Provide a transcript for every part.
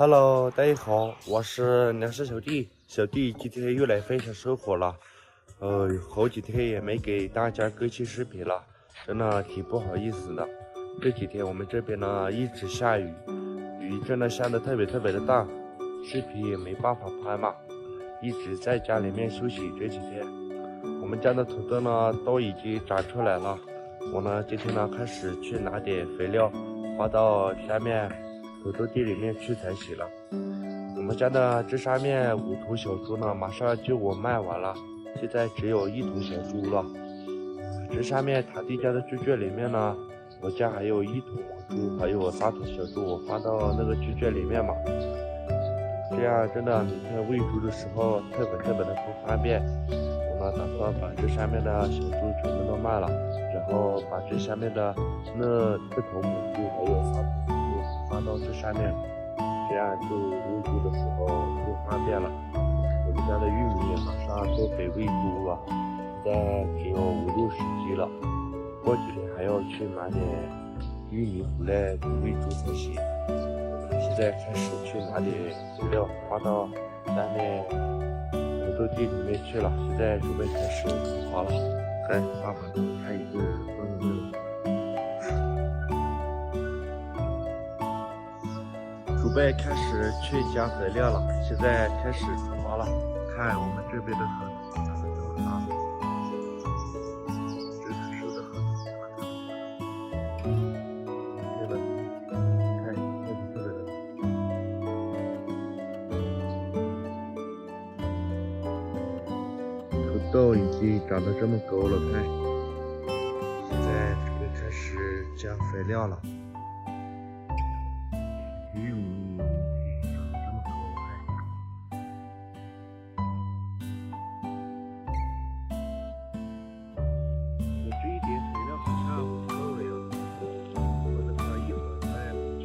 Hello，大家好，我是粮食小弟。小弟今天又来分享收获了，好几天也没给大家更新视频了，真的挺不好意思的。这几天我们这边呢一直下雨，雨真的下的特别的大，视频也没办法拍嘛，一直在家里面休息。这几天我们家的土豆呢都已经长出来了，我呢今天呢开始去拿点肥料发到下面土豆地里面去才行了。我们家的这上面5头小猪呢，马上就我卖完了，现在只有1头小猪了。这上面堂弟家的猪圈里面呢，我家还有1头母猪，还有3头小猪，我放到那个猪圈里面嘛。这样真的每天喂猪的时候特别的不方便。我呢打算把这上面的小猪全部都卖了，然后把这下面的那头母猪还有3头小猪放到这上面。这样就喂猪的时候就方便了。我们家的玉米也马上都得喂猪了，现在只有50-60斤了。过几天还要去买点玉米回来喂猪才行。现在开始去拿点饲料放到下面土豆地里面去了。现在准备开始出发了。看，爸爸看一个准备开始去加肥料了，现在开始出发了。看我们这边的河长得这么大，这个树的河这个看这个土豆已经长得这么高了，看。现在准备开始加肥料了。玉米长得这么高，我这一点肥料好像不够了哟，我等它一会儿再补去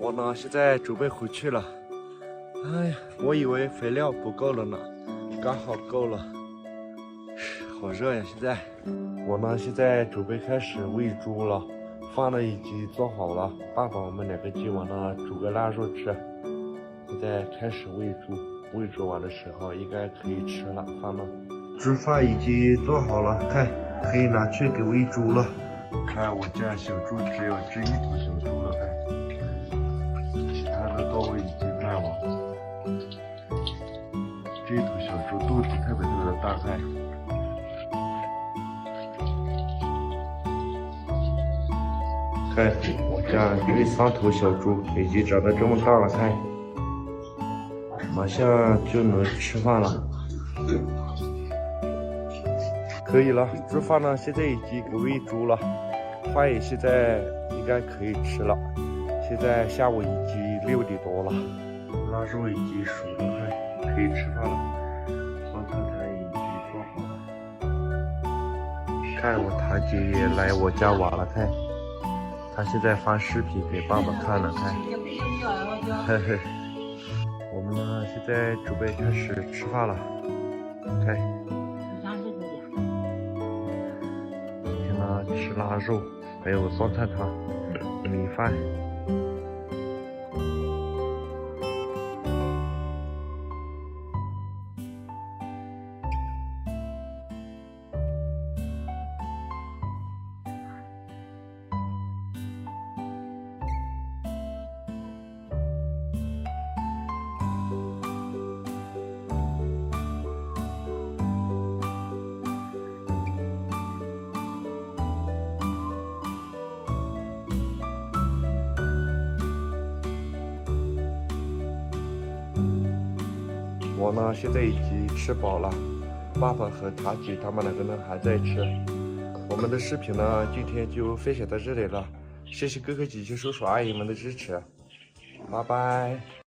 我呢现在准备回去了。哎呀，我以为肥料不够了呢，刚好够了。好热呀！现在我呢现在准备开始喂猪了，饭呢已经做好了，爸爸我们2个今晚呢煮个腊肉吃。现在开始喂猪，喂猪完的时候应该可以吃了饭了。猪饭已经做好了，看可以拿去给喂猪了。看我家小猪只有这一头小猪了，看其他的都已经卖完了。这头小猪肚子特别的大，看。看我家这3头小猪已经长得这么大了，看，马上就能吃饭了。可以了，猪饭呢现在已经给喂猪了，饭也现在应该可以吃了。现在下午已经6点多了，腊肉已经熟了，看可以吃饭了。酸菜汤已经做好了。看我堂姐也来我家玩了，看。他现在发视频给爸爸看了，看，嘿嘿，我们呢现在准备开始吃饭了，看，今天呢吃腊肉，还有酸菜汤、米饭。我呢现在已经吃饱了，爸爸和堂姐他们2个呢还在吃。我们的视频呢今天就分享到这里了，谢谢哥哥姐姐叔叔阿姨们的支持，拜拜。